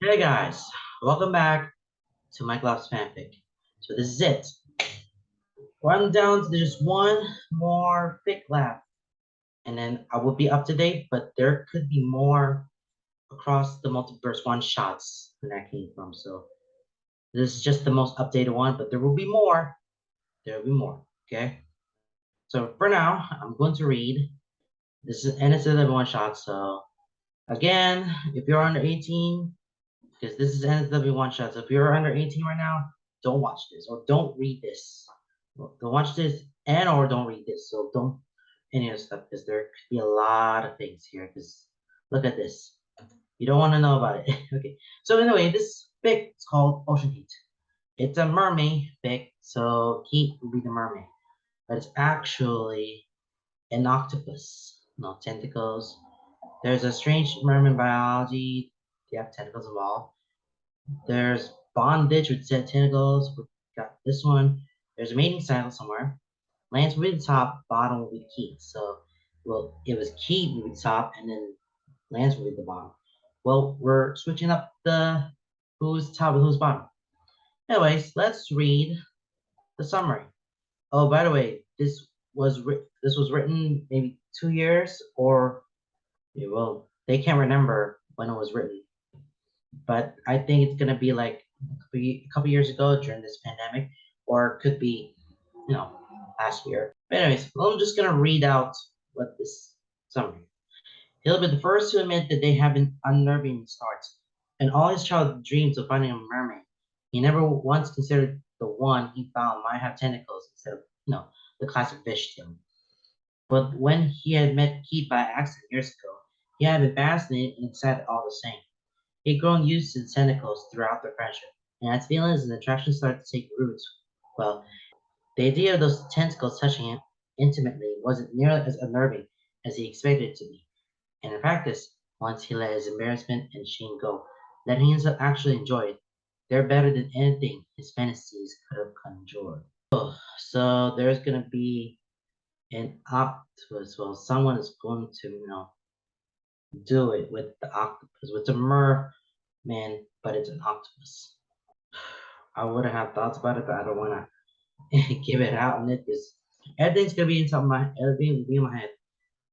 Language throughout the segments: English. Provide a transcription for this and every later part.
Hey guys, welcome back to my class fanfic. So this is it. I'm down to just one more fic left, and then I will be up to date. But there could be more across the multiverse one shots where that came from. So this is just the most updated one, but there will be more. There will be more. Okay. So for now, I'm going to read. This is NSFW one shot. So again, if you're under 18, because this is NSW one shot. So if you're under 18 right now, don't watch this or don't read this. Don't watch this and or don't read this. So don't any of the stuff because there could be a lot of things here. Because look at this. You don't want to know about it. Okay. So anyway, this fic is called Ocean Heat. It's a mermaid fic, so Heat will be the mermaid. But it's actually an octopus. No tentacles. There's a strange merman biology. They have tentacles involved. There's bondage with said tentacles. We got this one. There's a mating cycle somewhere. Lance will be the top, bottom will be Keith. So, well, it was Keith will be the top, and then Lance will be the bottom. Well, we're switching up the who's top and who's bottom. Anyways, let's read the summary. Oh, by the way, this was written maybe 2 years or well, they can't remember when it was written, but I think it's gonna be like a couple years ago during this pandemic, or it could be, you know, last year. But anyways, well, I'm just gonna read out what this summary. He'll be the first to admit that they have been unnerving starts. In all his childhood dreams of finding a mermaid, he never once considered the one he found might have tentacles instead of, the classic fish tail. But when he had met Keith by accident years ago, he had been fascinated and excited all the same. He'd grown used to the tentacles throughout their friendship, and as feelings and attraction started to take roots, well, the idea of those tentacles touching him intimately wasn't nearly as unnerving as he expected it to be. And in practice, once he let his embarrassment and shame go, letting himself actually enjoy it, they're better than anything his fantasies could have conjured. So there's gonna be an octopus. Well, someone is going to, do it with the octopus, with the merman, but it's an octopus. I would have thoughts about it, but I don't want to give it out on it because everything's gonna be inside my, everything will be in my head.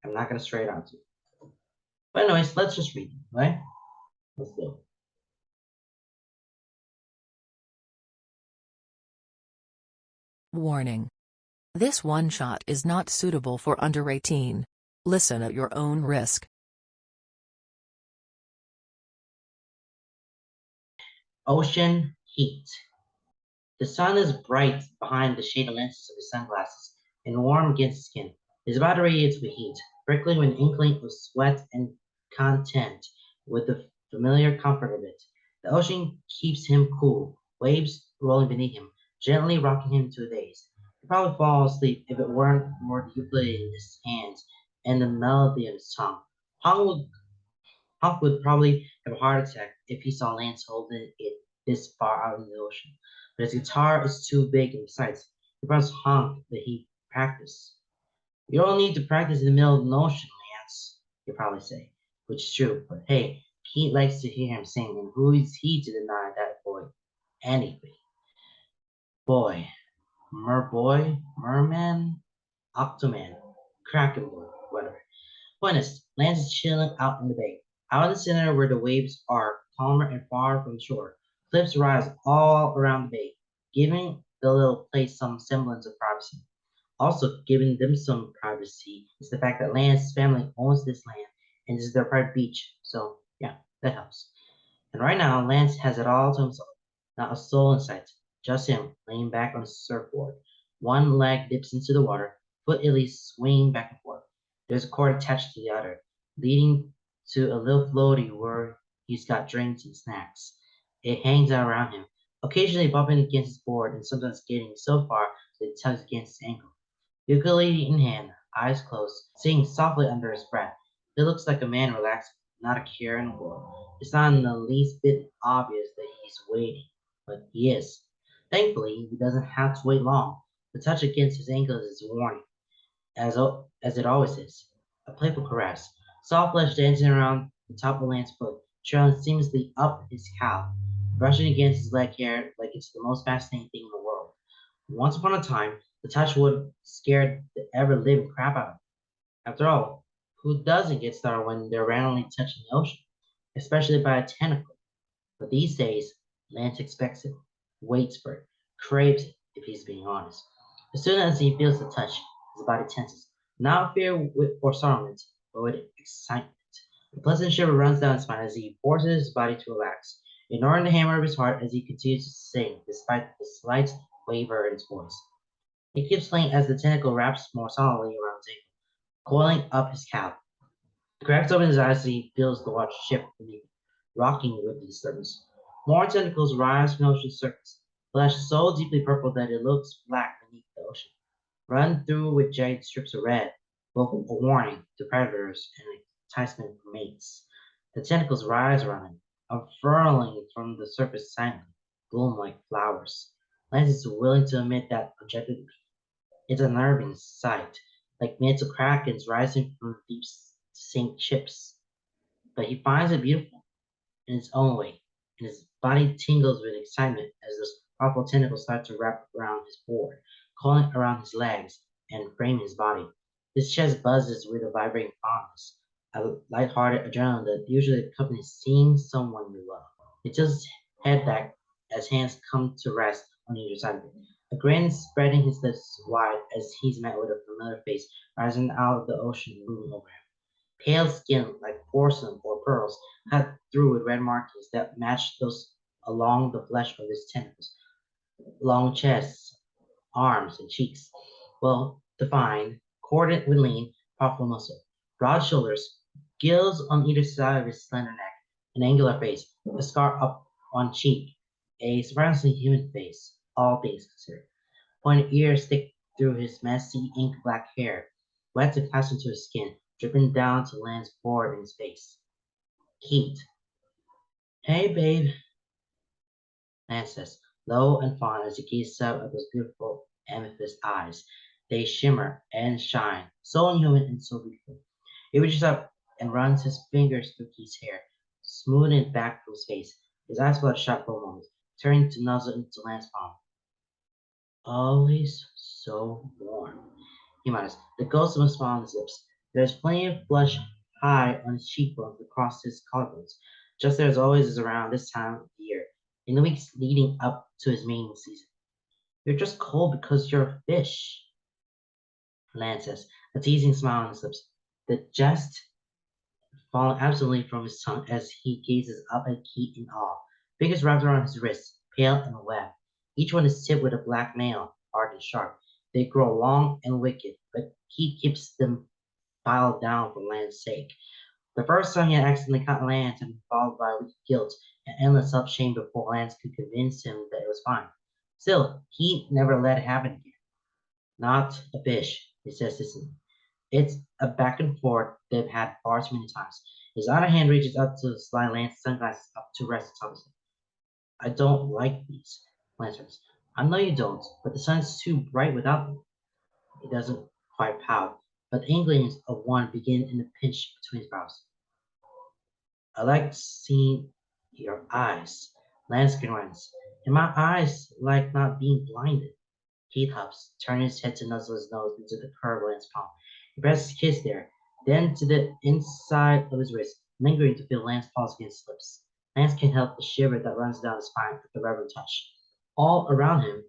I'm not gonna stray it out to you. But anyways, let's just read it, right? Let's go. Warning. This one-shot is not suitable for under 18. Listen at your own risk. Ocean heat. The sun is bright behind the shaded lenses of his sunglasses and warm against his skin. His body radiates with heat, prickling with an inkling of sweat and content with the familiar comfort of it. The ocean keeps him cool, waves rolling beneath him, gently rocking him to a daze. He'd probably fall asleep if it weren't for the ukulele in his hands and the melody of his tongue. Hawk would probably have a heart attack if he saw Lance holding it this far out in the ocean. But his guitar is too big, and besides, he promised Honk that he practice. You don't need to practice in the middle of the ocean, Lance, you'll probably say, which is true. But hey, Pete likes to hear him sing, and who is he to deny that boy anything? Boy, merman, octoman, kraken boy, whatever. Point is, Lance is chilling out in the bay, out in the center where the waves are calmer and far from shore. Cliffs rise all around the bay, giving the little place some semblance of privacy. Also, giving them some privacy is the fact that Lance's family owns this land and this is their private beach. So, yeah, that helps. And right now, Lance has it all to himself. Not a soul in sight, just him laying back on his surfboard. One leg dips into the water, foot at least swinging back and forth. There's a cord attached to the other, leading to a little floaty where he's got drinks and snacks. It hangs out around him, occasionally bumping against his board and sometimes getting so far that it tugs against his ankle. Ukulele in hand, eyes closed, singing softly under his breath. It looks like a man relaxed, not a care in the world. It's not in the least bit obvious that he's waiting, but he is. Thankfully, he doesn't have to wait long. The touch against his ankles is a warning, as it always is. A playful caress, soft flesh dancing around the top of Lance's foot, trailing seamlessly up his calf, brushing against his leg hair like it's the most fascinating thing in the world. Once upon a time, the touch would have scared the ever living crap out of him. After all, who doesn't get started when they're randomly touching the ocean, especially by a tentacle? But these days, Lance expects it, waits for it, craves it, if he's being honest. As soon as he feels the touch, his body tenses, not fear or sorrow, but with excitement. A pleasant shiver runs down his spine as he forces his body to relax, ignoring the hammer of his heart as he continues to sing, despite the slight waver in his voice. He keeps playing as the tentacle wraps more solidly around his ankle, coiling up his calf. He cracks open his eyes as he feels the water shift beneath him, rocking with the disturbance. More tentacles rise from the ocean's surface, flesh so deeply purple that it looks black beneath the ocean, run through with jagged strips of red, both a warning to predators and an enticement for mates. The tentacles rise around him, unfurling from the surface silently, bloom like flowers. Lance is willing to admit that objectively. It's a unnerving sight, like myths of krakens rising from deep sink ships. But he finds it beautiful in its own way, and his body tingles with excitement as those powerful tentacles start to wrap around his board, coiling around his legs and framing his body. His chest buzzes with a vibrating fondness, a light-hearted adrenaline that usually accompanies seeing someone you love. He tilts his head back as hands come to rest on either side of him. A grin spreading his lips wide as he's met with a familiar face rising out of the ocean looming over him. Pale skin like porcelain or pearls, cut through with red markings that match those along the flesh of his tentacles. Long chest, arms, and cheeks, well defined, corded with lean, powerful muscle. Broad shoulders, gills on either side of his slender neck, an angular face, a scar up on cheek, a surprisingly human face, all things considered. Pointed ears stick through his messy ink black hair, wet and fastened to his skin, dripping down to Lance's forehead and his face. Heat. Hey, babe, Lance says, low and fond as he gazes up at those beautiful amethyst eyes. They shimmer and shine, so inhuman and so beautiful. He reaches up and runs his fingers through Keith's hair, smoothing it back from his face. His eyes bloodshot for a moment, turning to nuzzle into Lance's palm. Always so warm, he mutters, the ghost of a smile on his lips. There's plenty of blush high on his cheekbones across his collarbones, just as always is around this time of the year, in the weeks leading up to his mating season. You're just cold because you're a fish, Lance says, a teasing smile on his lips. The jest falling absently from his tongue as he gazes up at Keith in awe. Fingers wrapped around his wrists, pale and wet. Each one is tipped with a black nail, hard and sharp. They grow long and wicked, but Keith keeps them filed down for Lance's sake. The first time he had accidentally caught Lance had been followed by weak guilt and endless self-shame before Lance could convince him that it was fine. Still, he never let it happen again. Not a fish, he says distantly. It's a back and forth they've had far too many times. His other hand reaches up to slide Lance's sunglasses up to rest atop his head. I don't like these, Lance says. I know you don't, but the sun's too bright without them. He doesn't quite pout, but the inklings of one begin in the pinch between his brows. I like seeing your eyes, Lance grins. And my eyes like not being blinded. Keith huffs, turning his head to nuzzle his nose into the curve of Lance's palm. He presses his kiss there, then to the inside of his wrist, lingering to feel Lance's pulse against his lips. Lance can't help the shiver that runs down his spine at the reverent touch. All around him,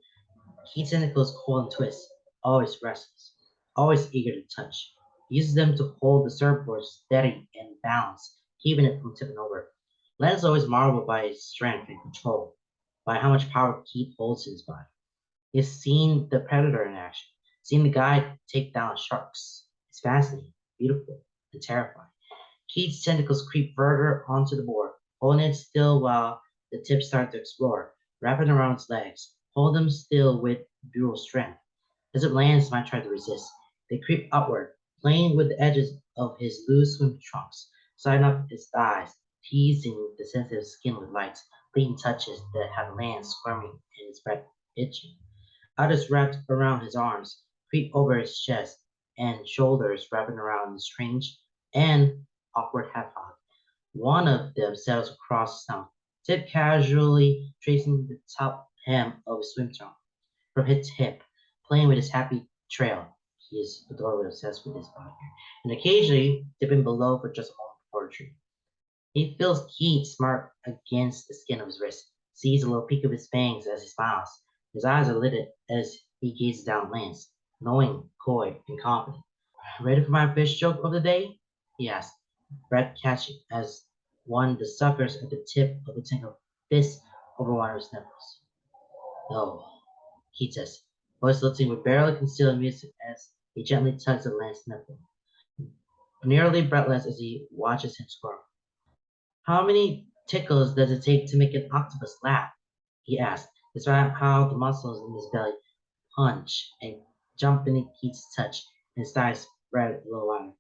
Keith's tentacles coil and twist, always restless, always eager to touch. He uses them to hold the surfboard steady and balanced, keeping it from tipping over. Lance always marveled by his strength and control, by how much power Keith holds in his body. He's seen the predator in action, seen the guy take down sharks. It's fascinating, beautiful, and terrifying. Keith's tentacles creep further onto the board, holding it still while the tips start to explore, wrapping around its legs. Hold them still with brutal strength. As it lands, might try to resist. They creep upward, playing with the edges of his loose swim trunks, sliding up his thighs, teasing the sensitive skin with light, fleeting touches that have Lance squirming in his breath, itching. Others wrapped around his arms, creep over his chest, and shoulders wrapping around the strange and awkward half hog. One of them settles across the snout, tip casually tracing the top hem of his swim trunk from hip to hip, playing with his happy trail. He is adorably obsessed with his body here, and occasionally dipping below for just a moment before retreat. He feels Keith smart against the skin of his wrist, sees a little peek of his fangs as he smiles. His eyes are lit as he gazes down Lance, knowing, coy, and confident. Ready for my fish joke of the day? He asked, breath catching as one that suckers at the tip of the tingle fist over one of his nipples. No, he says, voice lifting with barely concealed amusement as he gently tugs at Lance's nipple, nearly breathless as he watches him squirm. How many tickles does it take to make an octopus laugh? He asked, despite how the muscles in his belly punch and jump beneath Keith's touch, and his thighs spread a little wider.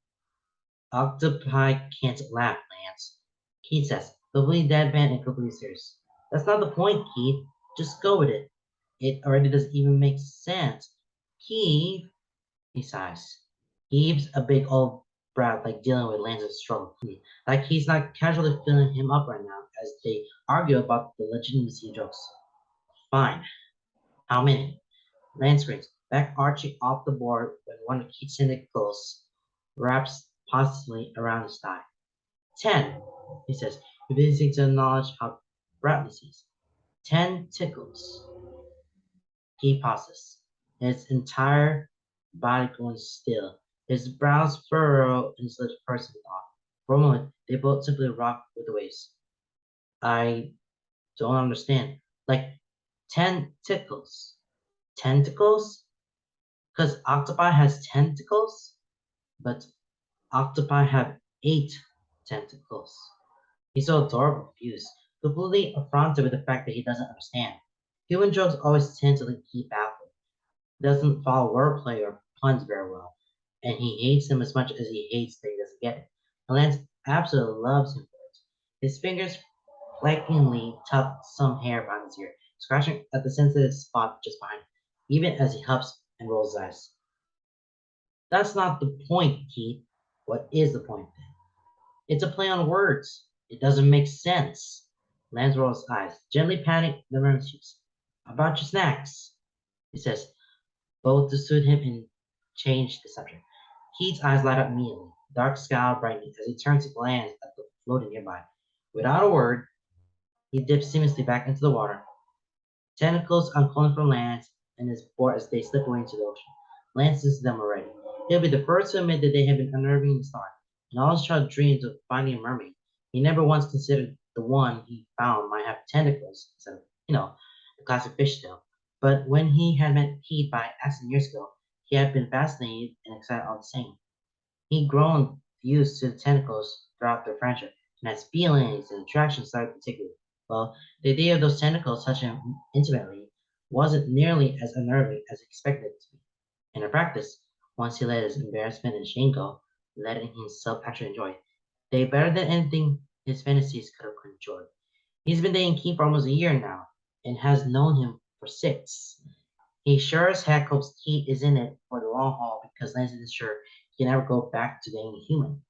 Octopi can't laugh, Lance. Keith says, completely deadpan and completely serious. That's not the point, Keith. Just go with it. It already doesn't even make sense. Keith, he sighs. He heaves a big old brow like dealing with Lance's struggle. Like he's not casually filling him up right now as they argue about the legitimacy of jokes. Fine. How many? Lance screams, back arching off the board when one of Keith's tentacles wraps positively around his thigh. 10, he says, refusing to acknowledge how breathless he is. 10 tickles. He pauses, his entire body going still, his brows furrow and his lips pursing off. For a moment, they both simply rock with the waves. I don't understand. Like 10 tickles. Tentacles? Because octopi has tentacles, but octopi have 8 tentacles. He's so adorable, confused, completely affronted with the fact that he doesn't understand. Human jokes always tend to keep baffled. He doesn't follow wordplay or puns very well, and he hates them as much as he hates that he doesn't get it. And Lance absolutely loves him for it. His fingers flankingly tuck some hair behind his ear, scratching at the sensitive spot just behind him, even as he huffs and rolls his eyes. That's not the point, Keith. What is the point then? It's a play on words. It doesn't make sense. Lance rolls his eyes, gently patting the merman's cheeks. About your snacks, he says, both to soothe him and change the subject. Keith's eyes light up immediately, dark scowl brightening as he turns to glance at the floating nearby. Without a word, he dips seamlessly back into the water, tentacles uncurling from Lance and his board as they slip away into the ocean. Lance sees them already. He'll be the first to admit that they have been unnerving the star. In all his childhood dreams of finding a mermaid, he never once considered the one he found might have tentacles instead of, the classic fish tail. But when he had met Pete by accident years ago, he had been fascinated and excited all the same. He'd grown used to the tentacles throughout their friendship, and his feelings and attractions started particularly. Well, the idea of those tentacles touching him intimately wasn't nearly as unnerving as he expected it to be. In practice, once he let his embarrassment and shame go, letting himself actually enjoy it, they better than anything his fantasies could have conjured. He's been dating Keith for almost a year now, and has known him for 6. He sure as heck hopes Keith is in it for the long haul because Lance isn't sure he can ever go back to being a human.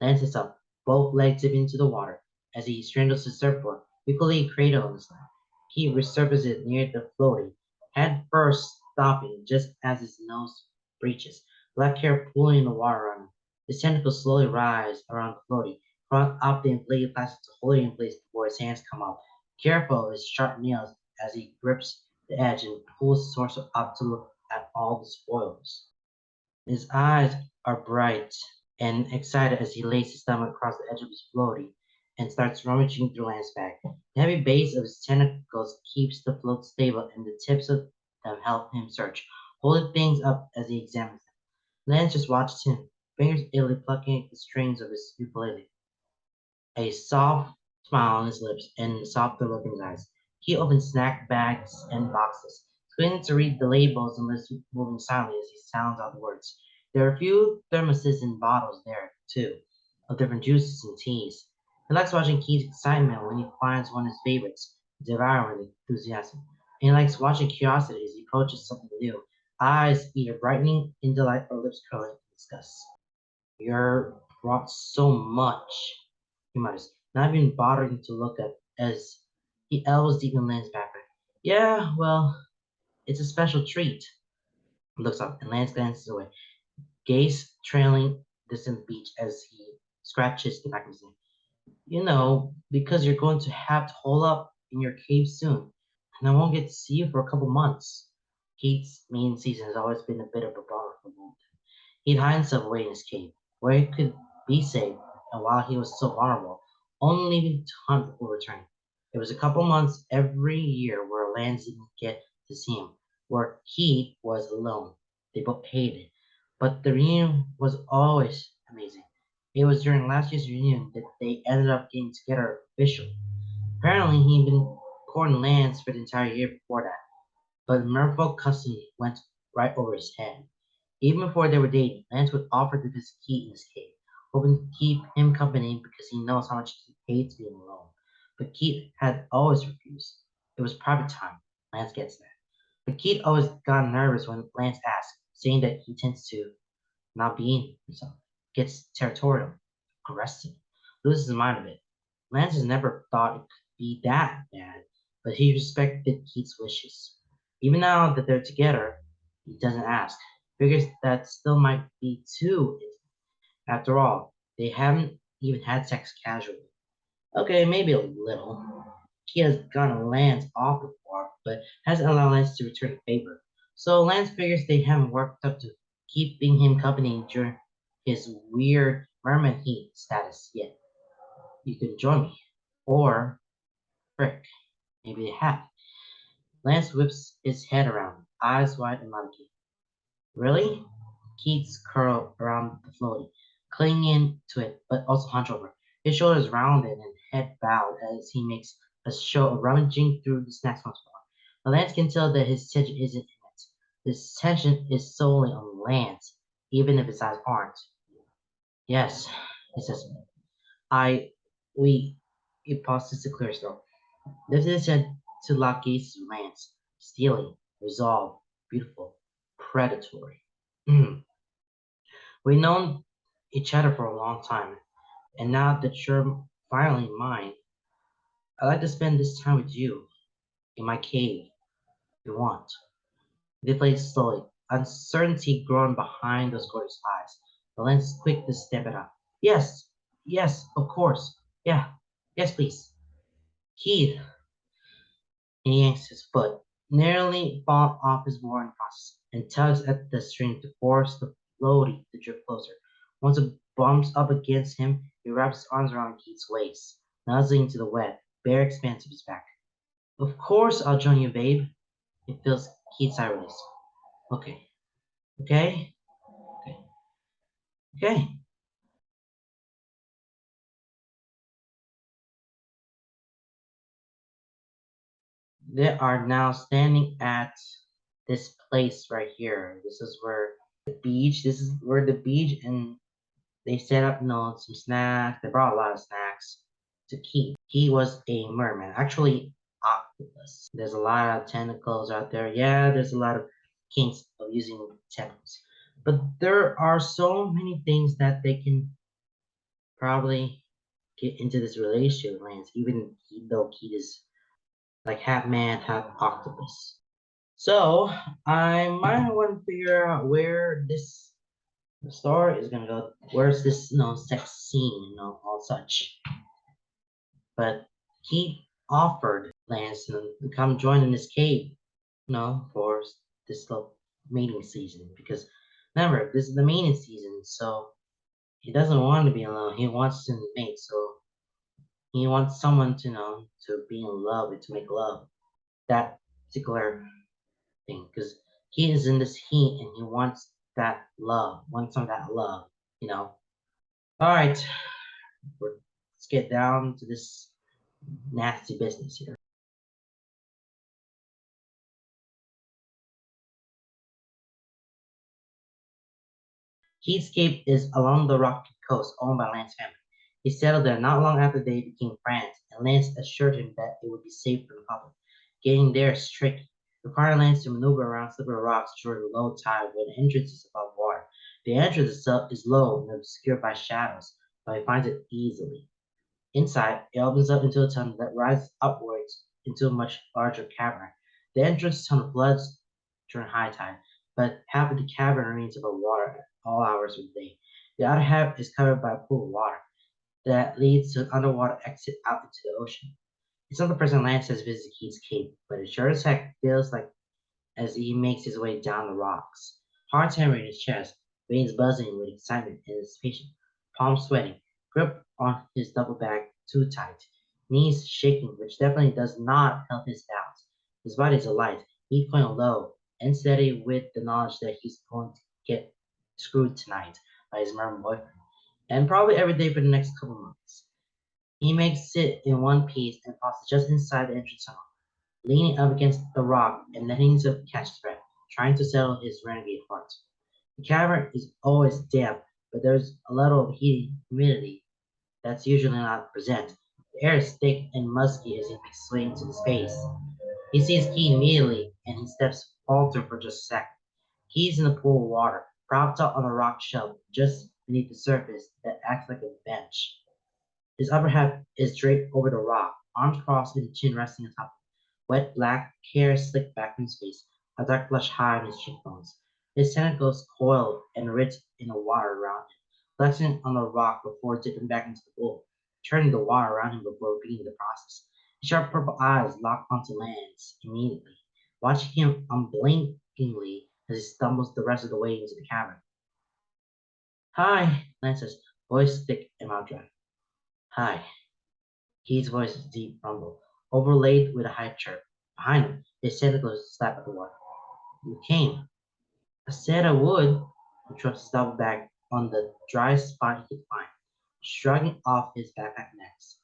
Lance is up, both legs dipping into the water as he strangles his surfboard, equally cradle on his lap. Keith resurfaces near the floaty, head first stopping just as his nose breaches, black hair pulling in the water around him. His tentacles slowly rise around the floaty, crawling up the inflated plastic to hold it in place before his hands come up, careful of his sharp nails as he grips the edge and pulls his torso up to look at all the spoils. His eyes are bright and excited as he lays his thumb across the edge of his floaty and starts rummaging through Lance's bag. The heavy base of his tentacles keeps the float stable, and the tips of them help him search, holding things up as he examines them. Lance just watches him, fingers idly plucking at the strings of his ukulele, a soft smile on his lips and a softer look in his eyes. He opens snack bags and boxes, squinting to read the labels and lips moving silently as he sounds out the words. There are a few thermoses and bottles there, too, of different juices and teas. He likes watching Keith's excitement when he finds one of his favorites, devouring with enthusiasm. And he likes watching curiosity as he approaches something new, eyes either brightening in delight or lips curling in disgust. You're brought so much, he mutters, not even bothering to look up as he elbows deep in Lance's backpack. Yeah, well, it's a special treat. Looks up and Lance glances away, gaze trailing distant beach as he scratches the back of his neck. Because you're going to have to hole up in your cave soon, and I won't get to see you for a couple months. Keith's main season has always been a bit of a bummer for both. He'd hide himself away in his cave, where he could be safe, and while he was so vulnerable, only leaving to hunt before returning. It was a couple months every year where Lance didn't get to see him, where Keith was alone. They both hated it, but the reunion was always amazing. It was during last year's reunion that they ended up getting together officially. Apparently, he'd been courting Lance for the entire year before that, but Merfolk custom went right over his head. Even before they were dating, Lance would offer to visit Keith in his cave, hoping to keep him company because he knows how much he hates being alone. But Keith had always refused. It was private time. Lance gets that. But Keith always got nervous when Lance asked, saying that he tends to not being himself, gets territorial, aggressive, loses his mind a bit. Lance has never thought it could be that bad, but he respected Keith's wishes. Even now that they're together, he doesn't ask. Figures that still might be too intimate. After all, they haven't even had sex casually. Okay, maybe a little. He has gotten Lance off before, but hasn't allowed Lance to return the favor. So Lance figures they haven't worked up to keeping him company during his weird merman heat status yet. You can join me. Or, frick, maybe they have. Lance whips his head around, eyes wide and monkey. Really? Keats curled around the floaty, clinging to it, but also hunched over. His shoulders rounded and head bowed as he makes a show of rummaging through the snacks once more. But Lance can tell that his attention isn't in it. His attention is solely on Lance, even if his eyes aren't. Yes, he says. I, we, he pauses to clear his throat. Lifted his head to lock gazes with Lance, steely, resolved, beautiful, predatory. We've known each other for a long time, and now that you're finally mine, I'd like to spend this time with you, in my cave, if you want. They played slowly, uncertainty growing behind those gorgeous eyes. The lens is quick to step it up. Yes, yes, of course. Yeah, yes, please. Keith, he yanks his foot, nearly falling off his mooring process, and tugs at the string to force the floaty to drift closer. Once it bumps up against him, he wraps his arms around Keith's waist, nuzzling to the wet, bare expanse of his back. Of course I'll join you, babe. It feels Keith's eye release. Okay, okay, okay, okay. They are now standing at this place right here. This is where the beach. This is where the beach, and they set up, some snacks. They brought a lot of snacks to Keith. He was a merman, actually octopus. There's a lot of tentacles out there. Yeah, there's a lot of kinks of using tentacles. But there are so many things that they can probably get into this relationship with Lance, even though Keith is like half man, half octopus. So I might want to figure out where this story is gonna go. Where's this, sex scene, all such. But he offered Lance to come join in this cave, for this little mating season. Because remember, this is the mating season, so he doesn't want to be alone. He wants to mate, so he wants someone to be in love with, to make love. That particular thing, because he is in this heat and he wants that love, wants some of that love. All right, let's get down to this nasty business here. Keithscape is along the rocky coast owned by Lance's family. He settled there not long after they became friends, and Lance assured him that it would be safe for the couple. Getting there is tricky, requiring Lance to maneuver around slippery rocks during low tide when the entrance is above water. The entrance itself is low and obscured by shadows, but he finds it easily. Inside, it opens up into a tunnel that rises upwards into a much larger cavern. The entrance tunnel floods during high tide, but half of the cavern remains above water at all hours of the day. The other half is covered by a pool of water that leads to an underwater exit out into the ocean. It's not the first time Lance has visited Keith's cave, but it sure as heck feels like as he makes his way down the rocks. Heart hammering in his chest, veins buzzing with excitement and anticipation, palms sweating, grip on his double bag too tight, knees shaking, which definitely does not help his balance. His body is alight, heat point low, and steady with the knowledge that he's going to get screwed tonight by his merman boyfriend, and probably every day for the next couple months. He makes it in one piece and pauses just inside the entrance tunnel, leaning up against the rock and letting himself catch his breath, trying to settle his renegade heart. The cavern is always damp, but there's a level of humidity that's usually not present. The air is thick and musky as he makes his way into the space. He sees Key immediately, and his steps falter for just a second. Key's in the pool of water, propped up on a rock shelf just beneath the surface that acts like a bench. His upper half is draped over the rock, arms crossed and chin resting atop. Wet black hair slicked back from his face, a dark blush high on his cheekbones. His tentacles coiled and writhed in the water around him, flexing on the rock before dipping back into the pool, turning the water around him before repeating the process. His sharp purple eyes lock onto Lance immediately, watching him unblinkingly as he stumbles the rest of the way into the cavern. Hi, Lance says, voice thick and mouth dry. Hi. Keith's voice is deep rumble, overlaid with a high chirp. Behind him, his tentacles slap at the water. You came. I said I would. He drops his double bag on the driest spot he could find, shrugging off his backpack next.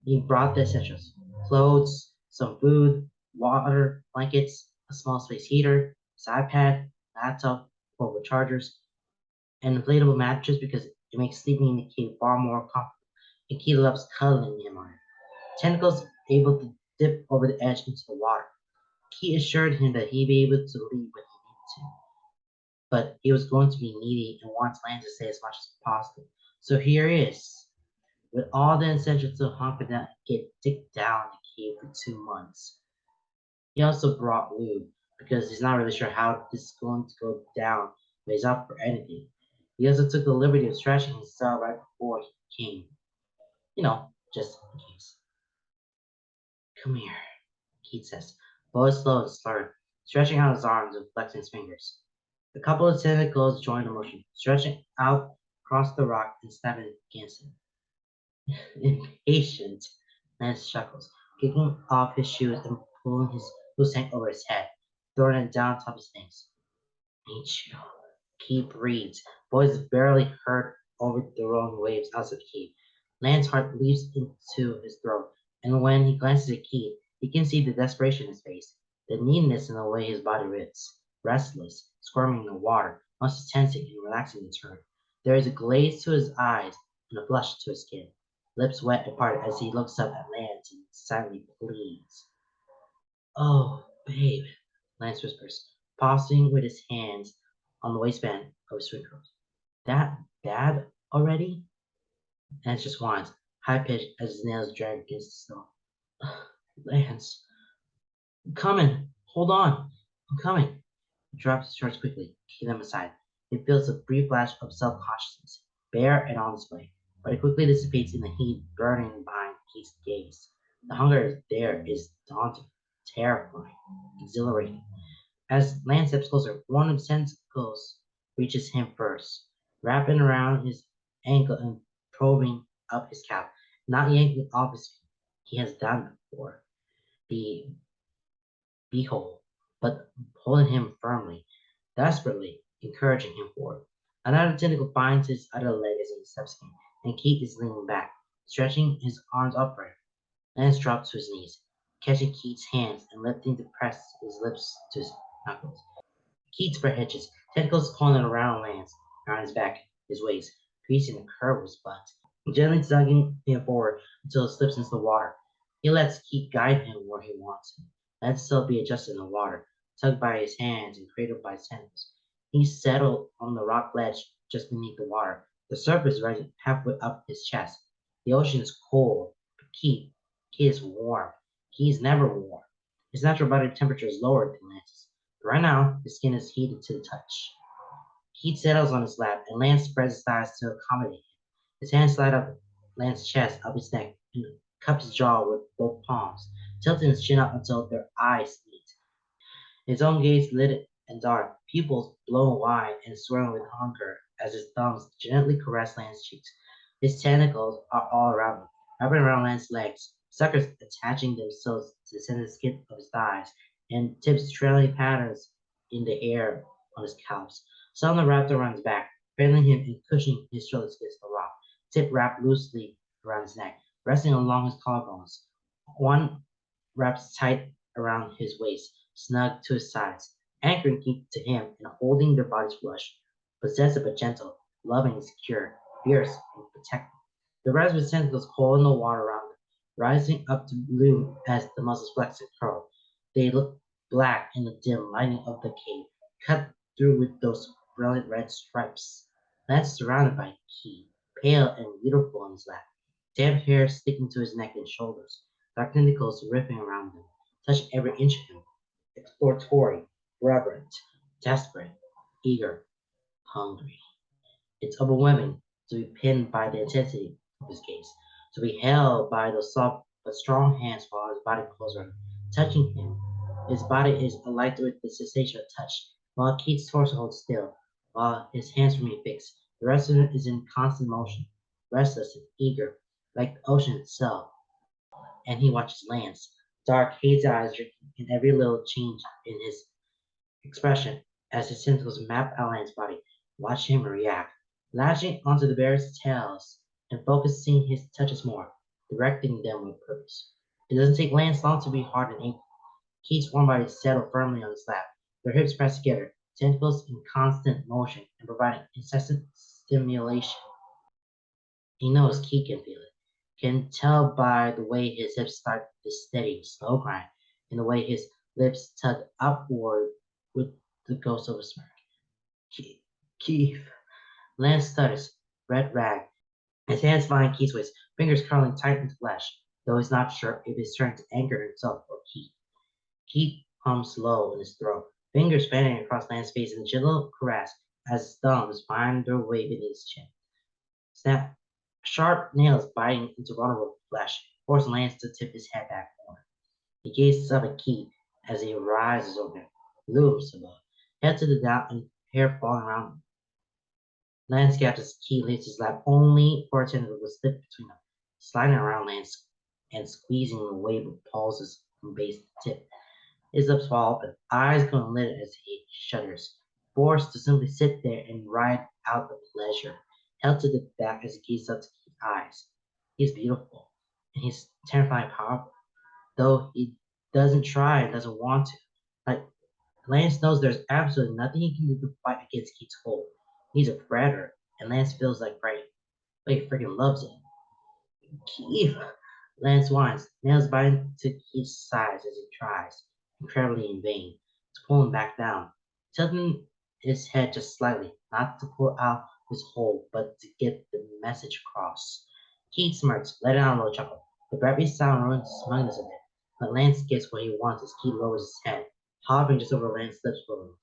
He brought the essentials: clothes, some food, water, blankets, a small space heater, his iPad, laptop, portable chargers, an inflatable mattress because it makes sleeping in the cave far more comfortable, and Keith loves cuddling him on it. Tentacles able to dip over the edge into the water. He assured him that he'd be able to leave when he needed to, but he was going to be needy and wants Lance to stay as much as possible. So here he is, with all the essentials to hunker down and get dick down in the cave for 2 months. He also brought lube, because he's not really sure how this is going to go down, but he's up for anything. He also took the liberty of stretching his cell right before he came. Just in case. Come here, Keith says, voice slow and slurred, stretching out his arms and flexing his fingers. A couple of tentacles join the motion, stretching out across the rock and snapping against him. Impatient, Lance chuckles, kicking off his shoes and pulling his loose tank over his head, throwing it down top of his things. Ain't you? Keith breathes, voice barely heard over the rolling waves outside the cave. Lance's heart leaps into his throat, and when he glances at Keith, he can see the desperation in his face, the neediness in the way his body writhes, restless, squirming in the water, once tensing and relaxing in turn. There is a glaze to his eyes and a flush to his skin, lips wet apart as he looks up at Lance and silently pleads. Oh, babe, Lance whispers, pausing with his hands on the waistband of his swing clothes. That bad already? Lance just whines, high pitched as his nails drag against the snow. Lance, I'm coming. Hold on. I'm coming. He drops his shorts quickly, kicking them aside. He feels a brief flash of self-consciousness, bare and on display, but it quickly dissipates in the heat burning behind Keith's gaze. The hunger there is daunting, terrifying, exhilarating. As Lance steps closer, one of the tentacles reaches him first, wrapping around his ankle and probing up his calf, not yanking off his feet. He has done before. The beehole, but holding him firmly, desperately, encouraging him forward. Another tentacle binds his other leg as he steps in, and Keith is leaning back, stretching his arms upright. Lance drops to his knees, catching Keith's hands and lifting to press his lips to his knuckles. Keith spread hitches, tentacles coiling around Lance, around his back, his waist, creasing the curve of his butt, gently tugging him forward until it slips into the water. He lets Keith guide him where he wants him. Lets himself be adjusted in the water, tugged by his hands and cradled by his tentacles. He settled on the rock ledge just beneath the water, the surface rising halfway up his chest. The ocean is cold, but Keith is warm. He's never warm. His natural body temperature is lower than Lance's. But right now, his skin is heated to the touch. Keith settles on his lap, and Lance spreads his thighs to accommodate him. His hands slide up Lance's chest, up his neck, and cups his jaw with both palms, tilting his chin up until their eyes meet. His own gaze lit and dark, pupils blown wide and swirling with hunger as his thumbs gently caress Lance's cheeks. His tentacles are all around him, wrapping around Lance's legs, suckers attaching themselves to the sensitive skin of his thighs, and tips trailing patterns in the air on his calves. Some of the wrapped around his back, cradling him and cushioning his shoulders against the rock, tip wrapped loosely around his neck, resting along his collarbones. One wraps tight around his waist, snug to his sides, anchoring Keith to him and holding their bodies flush, possessive but gentle, loving and secure, fierce and protective. The rest of his tentacles coil in the water around them, rising up to bloom as the muscles flex and curl. They look black in the dim lighting of the cave, cut through with those brilliant red stripes. Lance is surrounded by Keith, pale and beautiful on his lap, damp hair sticking to his neck and shoulders, dark tentacles wrapping around him, touching every inch of him, exploratory, reverent, desperate, eager, hungry. It's overwhelming to be pinned by the intensity of his gaze, to be held by those soft but strong hands while his body closes around him, touching him. His body is alight with the sensation of touch, while Keith's torso holds still, while his hands remain fixed. The rest of him is in constant motion, restless and eager, like the ocean itself, and he watches Lance, dark, hazy eyes drinking in every little change in his expression as his tentacles map out Lance's body, watch him react, lashing onto the bear's tails and focusing his touches more, directing them with purpose. It doesn't take Lance long to be hard and angry. Keith's warm body settled firmly on his lap, their hips pressed together, tentacles in constant motion and providing incessant stimulation. He knows Keith can feel it, can tell by the way his hips start this steady, slow grind, and the way his lips tug upward with the ghost of a smirk. Keith. Lance stutters, red rag, his hands find Keith's waist, fingers curling tight into flesh, though he's not sure if he's trying to anchor himself or Keith. Keith hums low in his throat, fingers fanning across Lance's face in a gentle caress as his thumbs find their way beneath his chin. Snap. Sharp nails biting into vulnerable flesh, forcing Lance to tip his head back more. He gazes up at Keith as he rises over him, looms above, head to the down and hair falling around him. Lance gaps as Keith leaves his lap only for a tentacle to slip between them, sliding around Lance and squeezing the wave of pulses from base to tip. His lips fall open, eyes go lit as he shudders, forced to simply sit there and ride out the pleasure, held to the back as he gazes up to Keith's eyes. He's beautiful, and he's terrifying powerful, though he doesn't try and doesn't want to. Like, Lance knows there's absolutely nothing he can do to fight against Keith's hold. He's a predator, and Lance feels like prey, but he freaking loves it. Keith! Lance whines, nails biting to Keith's sides as he tries, incredibly in vain, to pull him back down, tilting his head just slightly, not to pull out his hold, but to get the message across. Keith smirks, letting out a little chuckle. The breathy sound ruins his smugness a bit, but Lance gets what he wants as Keith lowers his head, hovering just over Lance's lips for him,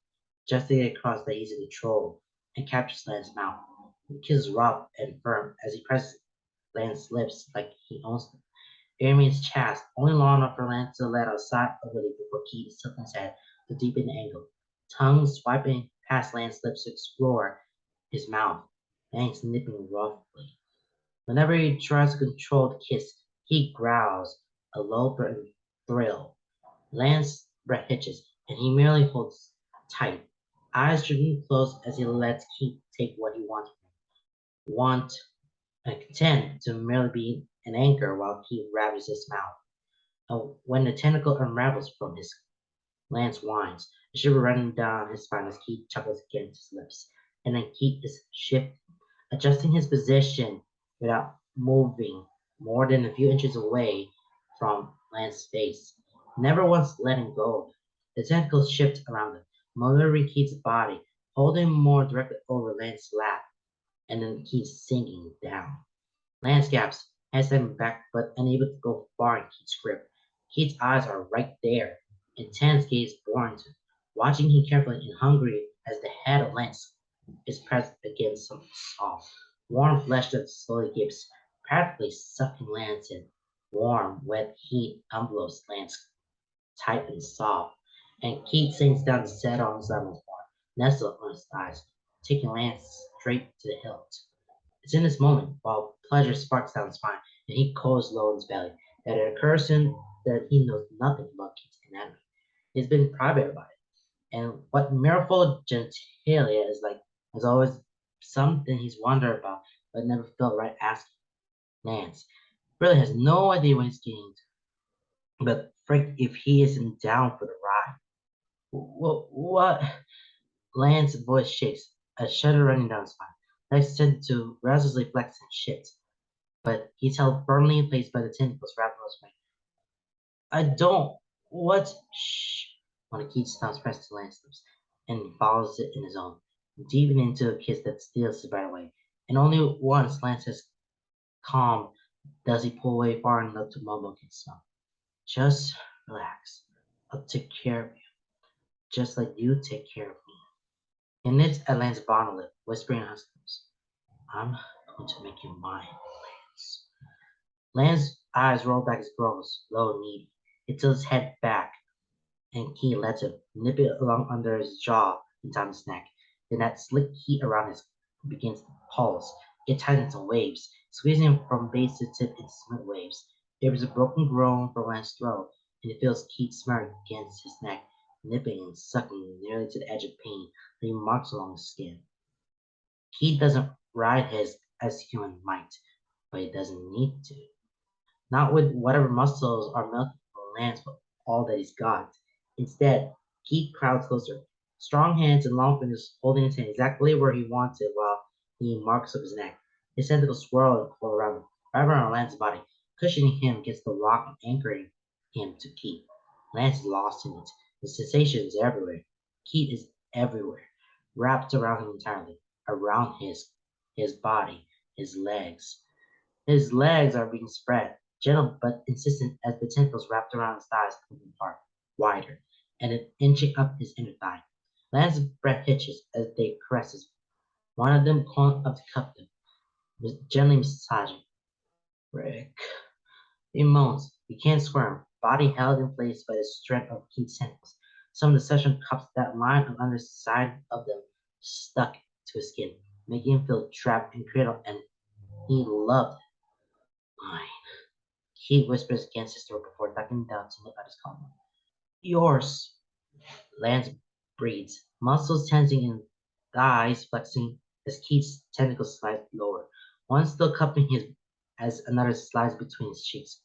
adjusting it across the easy control, and captures Lance's mouth. The kiss is rough and firm as he presses Lance's lips like he owns them. Aiming his chest, only long enough for Lance to let out a sigh of relief before Keith tilting his head to deepen the angle. Tongue swiping past Lance's lips to explore his mouth, Lance nipping roughly. Whenever he tries to control the kiss, he growls, a low thrill. Lance's breath hitches, and he merely holds tight, eyes drifting close as he lets Keith take what he wants from him. Want and content to merely be an anchor while Keith ravens his mouth. When the tentacle unravels from his Lance whines, a shiver running down his spine as Keith chuckles against his lips. And then Keith is shifting, adjusting his position without moving more than a few inches away from Lance's face, never once letting go of it. The tentacles shift around him, monitoring Keith's body, holding him more directly over Lance's lap, and then Keith sinking down. Lance gaps, Hands back but unable to go far in Keith's grip. Keith's eyes are right there, intense gaze born to, watching him carefully and hungry as the head of Lance is pressed against something soft. Warm flesh that slowly gives, practically sucking Lance in. Warm, wet heat envelopes Lance tight and soft, and Keith sinks down to settle on Simon's arm, nestled on his thighs, taking Lance straight to the hilt. It's in this moment, while pleasure sparks down his spine and he cools low in his belly, that it occurs to him that he knows nothing about Keith's anatomy. He's been private about it. And what miracle genitalia is like is always something he's wondered about but never felt right asking. Lance really has no idea what he's getting into, but frick if he isn't down for the ride. What? Lance's voice shakes, a shudder running down his spine. Legs tend to restlessly flex and shift, but he's held firmly in place by the tentacles wrapped around his waist. I don't. What? Shh. One of Keith's thumbs pressed to Lance's lips, and follows it in his own, deepening into a kiss that steals his breath away. And only once Lance has calmed does he pull away far enough to mumble against himself. Just relax. I'll take care of you, just like you take care of me. He knits at Lance's bottom lip, whispering in husky tones, I'm going to make you mine, Lance. Lance's eyes roll back his brows, low and needy. He tilts his head back, and Key lets him, nip it along under his jaw and down his neck. Then that slick heat around his begins to pulse. It tightens in waves, squeezing him from base to tip in smooth waves. There is a broken groan from Lance's throat, and it feels Keith smirk against his neck, nipping and sucking nearly to the edge of pain, leaving marks along his skin. Keith doesn't ride his as human might, but he doesn't need to. Not with whatever muscles are melted from Lance with all that he's got. Instead, Keith crowds closer, strong hands and long fingers holding his hand exactly where he wants it while he marks up his neck. His tentacles swirl and coil around him, right around Lance's body, cushioning him against the rock and anchoring him to Keith. Lance is lost in it. The sensation is everywhere. Keith is everywhere, wrapped around him entirely, around his body, his legs. His legs are being spread, gentle but insistent as the tentacles wrapped around his thighs pull them apart, wider, and then inching up his inner thigh. Lance's breath hitches as they caress his. One of them calling up to cup him, gently massaging. Rick. He moans. He can't squirm, body held in place by the strength of Keith's tentacles. Some of the suction cups that line up under the side of them stuck to his skin, making him feel trapped and cradled, and he loved mine. He whispers against his throat before ducking down to nip at his collar. Yours. Lance breathes, muscles tensing and thighs flexing as Keith's tentacles slide lower, one still cupping his as another slides between his cheeks,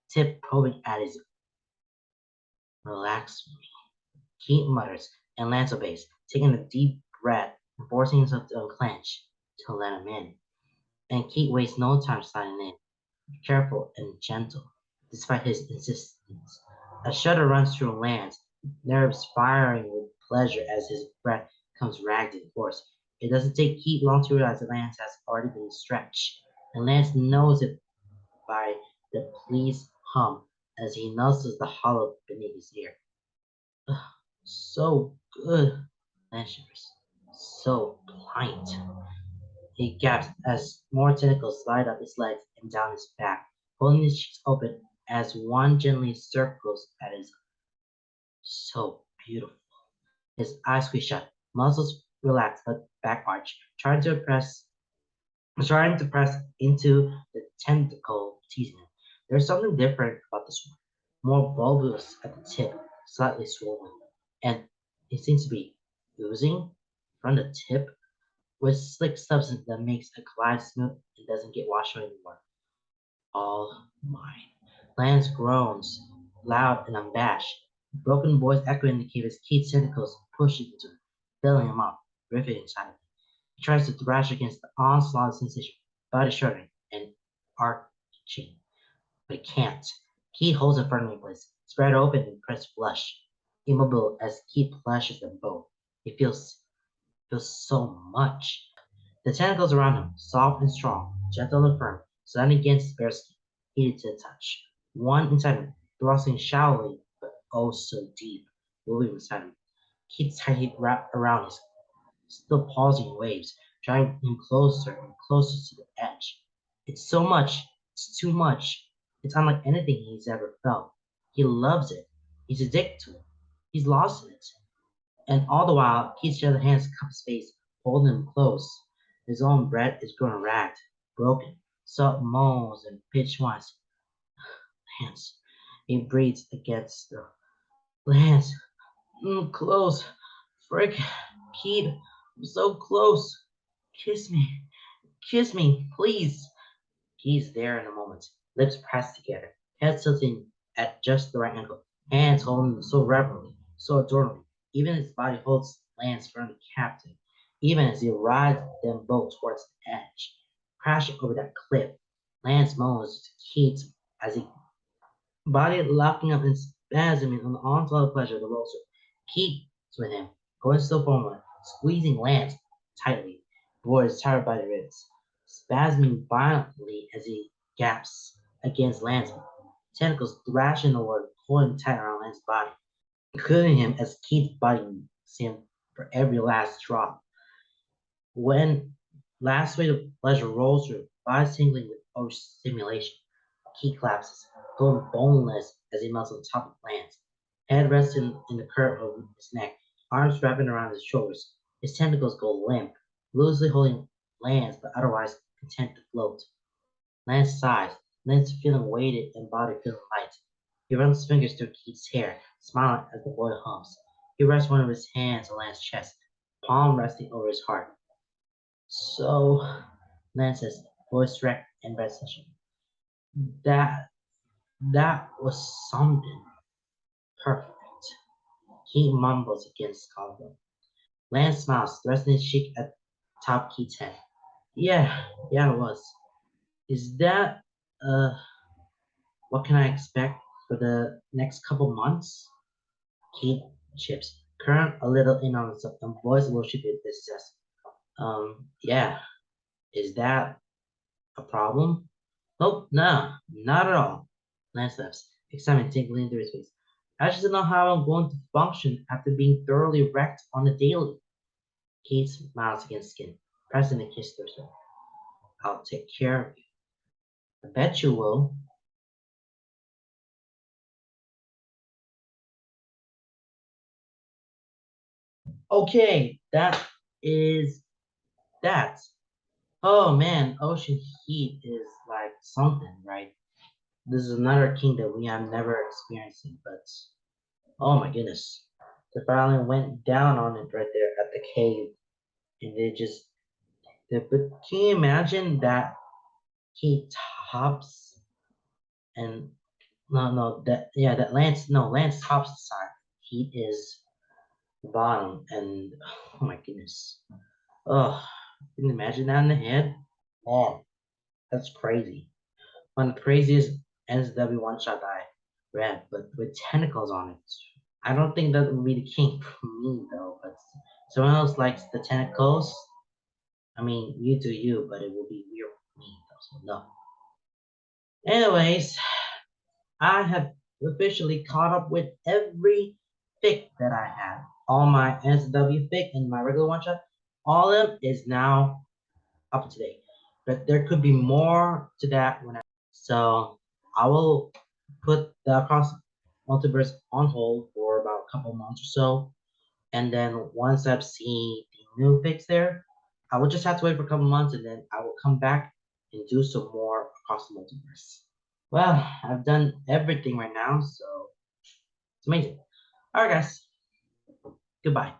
tip probing at his. Relax me. Keith mutters, and Lance obeys, taking a deep breath and forcing himself to unclench to let him in. And Keith wastes no time sliding in, careful and gentle, despite his insistence. A shudder runs through Lance, nerves firing with pleasure as his breath comes ragged and hoarse. It doesn't take Keith long to realize that Lance has already been stretched, and Lance knows it by the pleased hum as he nuzzles the hollow beneath his ear. Ugh, so good, Lance shivers. So pliant. He gasps as more tentacles slide up his legs and down his back, holding his cheeks open as one gently circles at his. So beautiful. His eyes squeeze shut, muscles relax but back arch, trying to press into the tentacle teasing him. There's something different about this one. More bulbous at the tip, slightly swollen, and it seems to be oozing from the tip with slick substance that makes a glide smooth and doesn't get washed away anymore. All mine. Lance groans, loud and unabashed. Broken voice echoing the cave as Keith's tentacles push into him, filling him up, riveting inside of him. He tries to thrash against the onslaught of sensation, body shuddering and arching, but he can't. Keith holds him firmly in place, spread open and pressed flush, immobile as Keith flashes them both. He feels so much. The tentacles around him, soft and strong, gentle and firm, sliding against his bare skin, heated to the touch. One inside him, thrusting shallowly, but oh so deep, moving inside him. Keith's tightly wrapped around his, still pausing in waves, drawing him closer and closer to the edge. It's so much, it's too much. It's unlike anything he's ever felt. He loves it. He's addicted to it. He's lost in it. And all the while, Keith's other hands cup his face, holding him close. His own breath is growing ragged, broken. Salt moans and pitch whines. Hands. He breathes against the hands. Close. Frick. Keith. I'm so close. Kiss me. Kiss me, please. He's there in a moment. Lips pressed together. Head tilting at just the right angle. Hands holding him so reverently, so adorably. Even his body holds Lance firmly captive. Even as he rides them both towards the edge. Crashing over that cliff. Lance moans to Keith as he body locking up and spasming on the onslaught of pleasure of the roadster. Keith with him, going still forward, squeezing Lance tightly. Boy is tired by the ribs, spasming violently as he gaps against Lance's tentacles thrashing over, pulling tight around Lance's body, including him as Keith biting him for every last drop. When last wave of pleasure rolls through, body tingling with overstimulation, Keith collapses, going boneless as he melts on top of Lance. Head resting in the curve of his neck, arms wrapping around his shoulders. His tentacles go limp, loosely holding Lance, but otherwise content to float. Lance sighs, Lance feeling weighted and body feeling light. He runs his fingers through Keith's hair, smiling as the boy hums. He rests one of his hands on Lance's chest, palm resting over his heart. So, Lance says, voice wrecked and restless. That was something perfect. He mumbles against collarbone. Lance smiles, thrusting his cheek at top Keith's head. Yeah, it was. Is that what can I expect for the next couple months? Keith chips. Current a little in on himself and voice a little shaky. This says, yeah. Is that a problem? Nope, nah, not at all. Lance laughs, excitement tingling through his face. I just don't know how I'm going to function after being thoroughly wrecked on the daily. Keith smiles against skin, pressing a kiss through her. I'll take care of you. I bet you will. Okay, that is that. Oh man, ocean heat is like something, right? This is another king that we have never experienced, but oh my goodness. The finally went down on it right there at the cave. And but can you imagine that he tops and Lance tops the side. He is the bottom and oh my goodness. Oh, can you imagine that in the head? Man, that's crazy. One of the craziest NSFW one shot I read, but with tentacles on it. I don't think that would be the king for me though, but someone else likes the tentacles. I mean, you do you, but it will be weird for me though, so no. Anyways, I have officially caught up with every fic that I had. All my NSW fic and my regular one shot, all of them is now up to date. But there could be more to that so I will put the Across Multiverse on hold for about a couple months or so. And then once I've seen the new fix there, I will just have to wait for a couple months and then I will come back and do some more Across the Multiverse. Well, I've done everything right now, so it's amazing. Alright guys, goodbye.